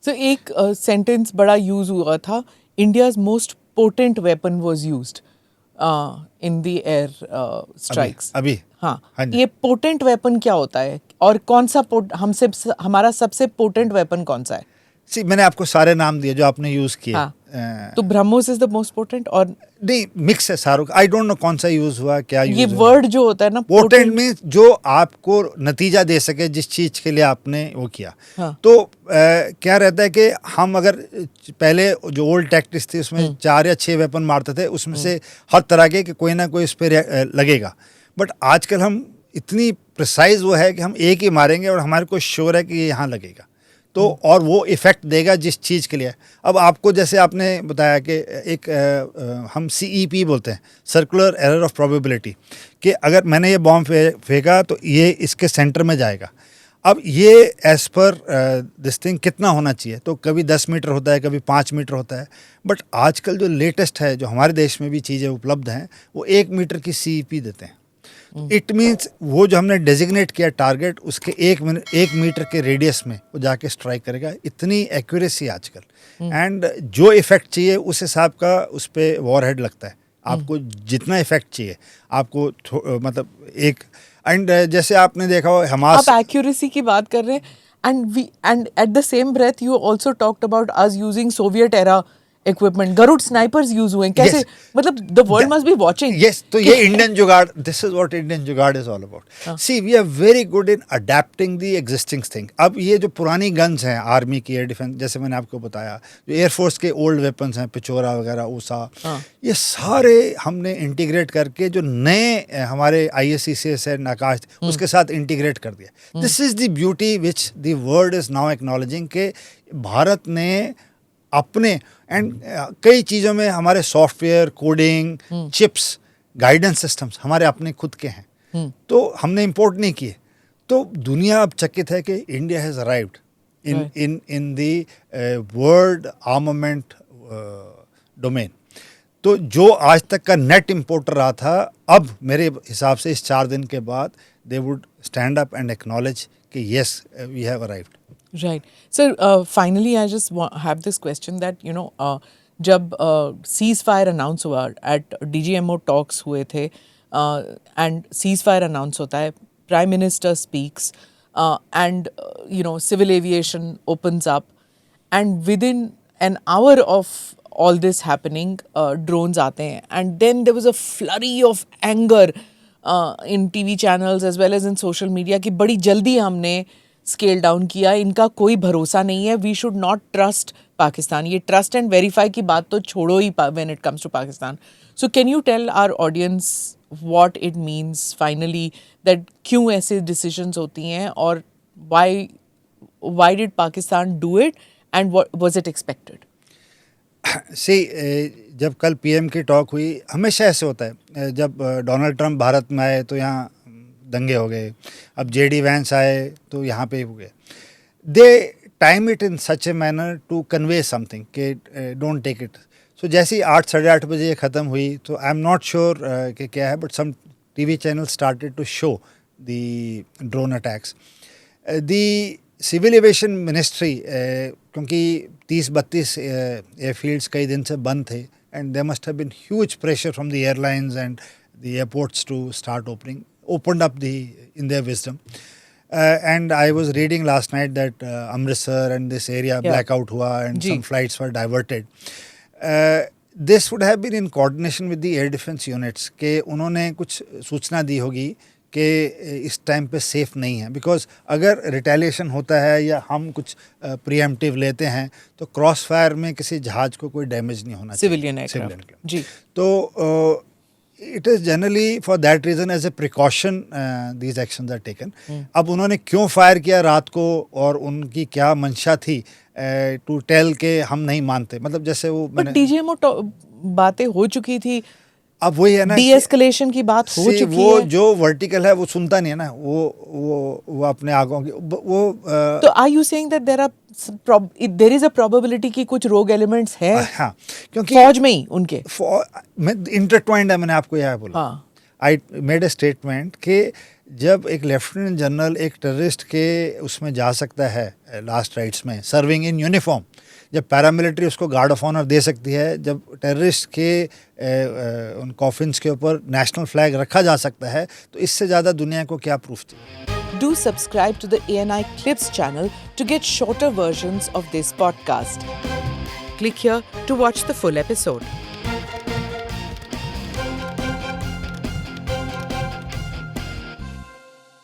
So एक sentence बड़ा use हुआ था, India's most potent weapon was used in the air strikes. अभी हाँ, हाँ जी। ये पोटेंट वेपन क्या होता है और कौन सा हमसे हमारा सबसे पोटेंट वेपन कौन सा है? मैंने आपको सारे नाम दिए जो आपने यूज किए। हाँ, तो BrahMos is the most potent और नहीं, मिक्स है सारों का। आई डोंट नो कौन सा यूज हुआ, क्या ये यूज हुआ। वर्ड जो होता है ना पोटेंट में जो आपको नतीजा दे सके जिस चीज के लिए आपने वो किया। हाँ। तो क्या रहता है कि हम अगर पहले जो ओल्ड टैक्टिक्स थी उसमें 4 या 6 वेपन मारते थे, उसमें से हर तरह के कि कोई ना कोई उस पर लगेगा। बट आजकल हम इतनी प्रिसाइज वो है कि हम एक ही मारेंगे और हमारे को श्योर है कि ये यहाँ लगेगा, तो और वो इफ़ेक्ट देगा जिस चीज़ के लिए। अब आपको जैसे आपने बताया कि एक हम CEP बोलते हैं, सर्कुलर एरर ऑफ प्रोबेबिलिटी, कि अगर मैंने ये बॉम्ब फेंका तो ये इसके सेंटर में जाएगा। अब ये एज पर दिस थिंग कितना होना चाहिए, तो कभी 10 मीटर होता है, कभी 5 मीटर होता है। बट आजकल जो लेटेस्ट है, जो हमारे देश में भी चीज़ें उपलब्ध हैं, वो 1 मीटर की CEP देते हैं। इट मीन्स वो जो हमने डेजिग्नेट किया टारगेट, उसके 1 मीटर के रेडियस में वो जाके स्ट्राइक करेगा। इतनी एक्यूरेसी आजकल, एंड जो इफेक्ट चाहिए उस हिसाब का उस पर वॉरहेड लगता है। आपको जितना इफेक्ट चाहिए आपको मतलब एक, एंड जैसे आपने देखा हो हमास, आप एक्यूरेसी की बात कर रहे हैं and at the same breath you also talked about us using Soviet era equipment. Garud snipers use हुए हैं कैसे? Yes. मतलब the world must be watching. Yes, तो ये Indian jugaad, this is what Indian jugaad is all about. See, we are very good in adapting the existing thing. अब ये जो पुरानी गन्स हैं आर्मी की एयर डिफेंस, जैसे मैंने आपको बताया, जो एयरफोर्स के ओल्ड वेपन्स हैं, पिचोरा वगैरह, ऊषा, ये सारे हमने इंटीग्रेट करके जो नए हमारे ISCCS है, आकाश, उसके साथ इंटीग्रेट कर दिया। This is the beauty which the world is now acknowledging, के भारत ने अपने एंड कई चीज़ों में हमारे software, coding, chips, guidance systems हमारे अपने खुद के हैं, तो हमने इंपोर्ट नहीं किए। तो दुनिया अब चकित है कि India has arrived in the world armament domain. तो जो आज तक का नेट इंपोर्टर रहा था, अब मेरे हिसाब से इस 4 दिन के बाद they would stand up and acknowledge कि yes we have arrived. Right. So finally, I just have this question that जब ceasefire announce हुआ at DGMO talks हुए थे and ceasefire announce होता है, Prime Minister speaks and civil aviation opens up and within an hour of all this happening drones आते हैं and then there was a flurry of anger in TV channels as well as in social media कि बड़ी जल्दी हमने scale down किया, इनका कोई भरोसा नहीं है, we should not trust Pakistan. ये ट्रस्ट एंड वेरीफाई की बात तो छोड़ो ही when it comes to Pakistan. So can you tell our audience what it means finally, that क्यों ऐसे डिसीजंस होती हैं और why did Pakistan do it and was it expected? See, जब कल PM की टॉक हुई, हमेशा ऐसे होता है, जब डोनाल्ड ट्रंप भारत में आए तो यहाँ दंगे हो गए, अब JD वैंस आए तो यहाँ पे हो गए। They time it in such a manner to convey something कि डोंट टेक इट। सो जैसे ही 8, साढ़े 8 बजे ये ख़त्म हुई, तो आई एम नॉट श्योर कि क्या है, but some TV channel started to show the drone attacks. The civil aviation ministry, क्योंकि 30-32 एयरफील्ड्स कई दिन से बंद थे, and there must have been huge pressure from the airlines and the airports to start opened up in their wisdom, and I was reading last night that Amritsar and this area blackout hua and some flights were diverted. This would have been in coordination with the air defense units के उन्होंने कुछ सूचना दी होगी कि इस time पे safe नहीं है, बिकॉज अगर रिटेलिएशन होता है या हम कुछ प्रीएम्प्टिव लेते हैं तो क्रॉस फायर में किसी जहाज को कोई डैमेज नहीं होना चाहिए, सिविलियन एयरक्राफ्ट जी। तो it is generally for that reason as a precaution these actions are taken. अब उन्होंने क्यों फायर किया रात को और उनकी क्या मंशा थी टू टेल के हम नहीं मानते, मतलब जैसे वो DGMO बातें हो चुकी थी, अब वही है ना, डी-एस्केलेशन की बात हो चुकी वो है। जो वर्टिकल है वो सुनता नहीं है ना, वो अपने आगों की वो तो are you saying that there is a probability कि कुछ रोग एलिमेंट्स हैं? हाँ, क्योंकि फौज में ही उनके इंटरट्वाइंड है, मैंने आपको यह बोला। आई मेड अ स्टेटमेंट कि जब एक लेफ्टिनेंट जनरल एक टेररिस्ट के उसमें जा सकता है लास्ट राइट्स में सर्विंग इन यूनिफॉर्म, जब पैरामिलिट्री उसको गार्ड ऑफ ऑनर दे सकती है, जब टेररिस्ट के उन कॉफिन्स के ऊपर नेशनल फ्लैग रखा जा सकता है, तो इससे ज़्यादा दुनिया को क्या प्रूफ चाहिए। Do subscribe to the ANI Clips channel to get shorter versions of this podcast. Click here to watch the full episode.